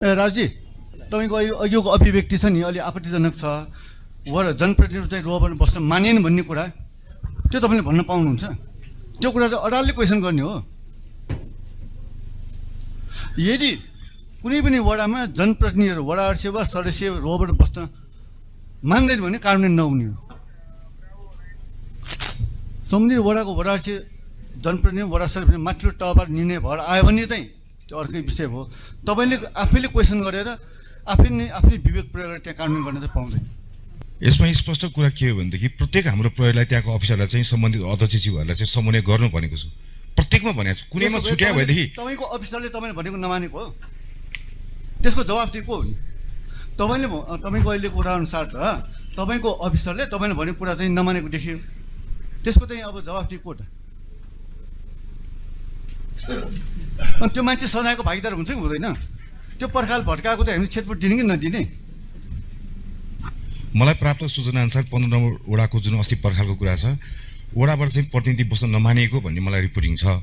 राजजी तपाईँको अघिको अभिव्यक्ति छ नि अलि आपत्तिजनक छ वर जनप्रतिनिधि चाहिँ रोबन बस्न मानिएन भन्ने कुरा त्यो तपाईँले भन्न पाउनुहुन्छ त्यो कुरा चाहिँ अडालले क्वेसन गर्ने हो यदि कुनै पनि वडामा जनप्रतिनिधिहरू वडा अध्यक्ष वा सदस्य रोबन बस्न मान्दैन भने कार्यान्वयन नहुने हो सम्बन्धित वडाको वडा अध्यक्ष जनप्रतिनिधि वडा सदस्य माथिल्लो तहबाट निर्णय भएर आयो भने चाहिँ त्यो अर्कै विषय हो तपाईँले आफैले क्वेसन गरेर आफ्नै विवेक प्रयोग गरेर त्यहाँ कार्यान्वयन गर्न चाहिँ पाउँदैन यसमा स्पष्ट कुरा के हो भनेदेखि प्रत्येक हाम्रो प्रहरीलाई त्यहाँको अफिसरलाई चाहिँ सम्बन्धित अध्यक्षज्यूहरूलाई चाहिँ समन्वय गर्नु भनेको छु प्रत्येकमा भनेको छु कुनैमा छुट्यायो भनेदेखि तपाईँको अफिसरले तपाईँले भनेको नमानेको हो त्यसको जवाफ दिएको हो नि तपाईँले तपाईँको अहिलेको कुरा अनुसार त तपाईँको अफिसरले तपाईँले भनेको कुरा चाहिँ नमानेको देखियो त्यसको चाहिँ अब जवाफ दिएको त अनि त्यो मान्छे सजायको भागीदार हुन्छ कि हुँदैन त्यो पर्खाल भड्काएको त हामीले छेटपुट दिने कि नदिने मलाई प्राप्त सूचना अनुसार 15 नम्बर वडाको जुन अस्ति पर्खालको कुरा छ वडाबाट चाहिँ प्रतिनिधि बस्न नमानिएको भन्ने मलाई रिपोर्टिङ छ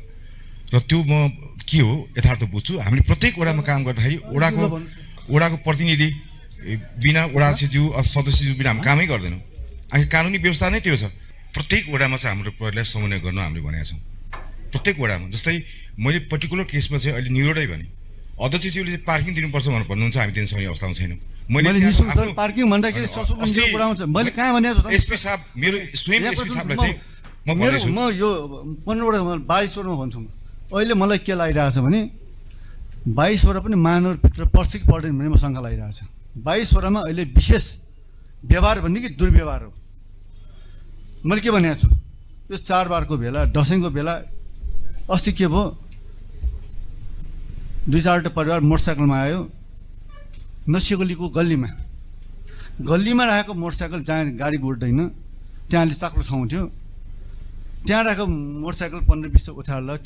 र त्यो म के हो यथार्थ बुझ्छु हामीले प्रत्येक वडामा काम गर्दाखेरि वडाको प्रतिनिधि बिना वडा अध्यक्षज्यू सदस्यज्यू बिना हामी कामै गर्दैनौँ आखिर कानुनी व्यवस्था नै त्यो छ प्रत्येक वडामा चाहिँ हाम्रो प्रहरीलाई समन्वय गर्न हामीले भनेका छौँ प्रत्येक वडामा जस्तै मैले पर्टिकुलर केसमा चाहिँ अहिले न्युरोडै भने अध्यक्षज्यूले चाहिँ पार्किङ दिनुपर्छ भनेर भन्नुहुन्छ हामी दिन सक्ने अवस्थामा छैनौँ मैले पार्किङ भन्दाखेरि ससुर कुरा आउँछ मैले कहाँ भनेको छु एसपी साहब मेरो स्वयं एसपी साहबलाई चाहिँ म यो 15 वटा 22 वटामा भन्छु म अहिले मलाई के लागिरहेको छ भने 22 वटा पनि महानगरभित्र पर्छ कि पर्दैन भन्ने म शङ्का लागिरहेको छ 22 वटामा अहिले विशेष व्यवहार भन्ने कि दुर्व्यवहार हो मैले के भनेको छु यो चाडबाडको बेला दसैँको बेला अस्ति के भयो 2-4वटा परिवार मोटरसाइकलमा आयो नसिगोलीको गल्लीमा राखेको मोटरसाइकल जहाँ गाडी गुड्दैन त्यहाँले चाक्लो ठाउँ थियो त्यहाँ राखेको मोटरसाइकल 15-20 उठाएर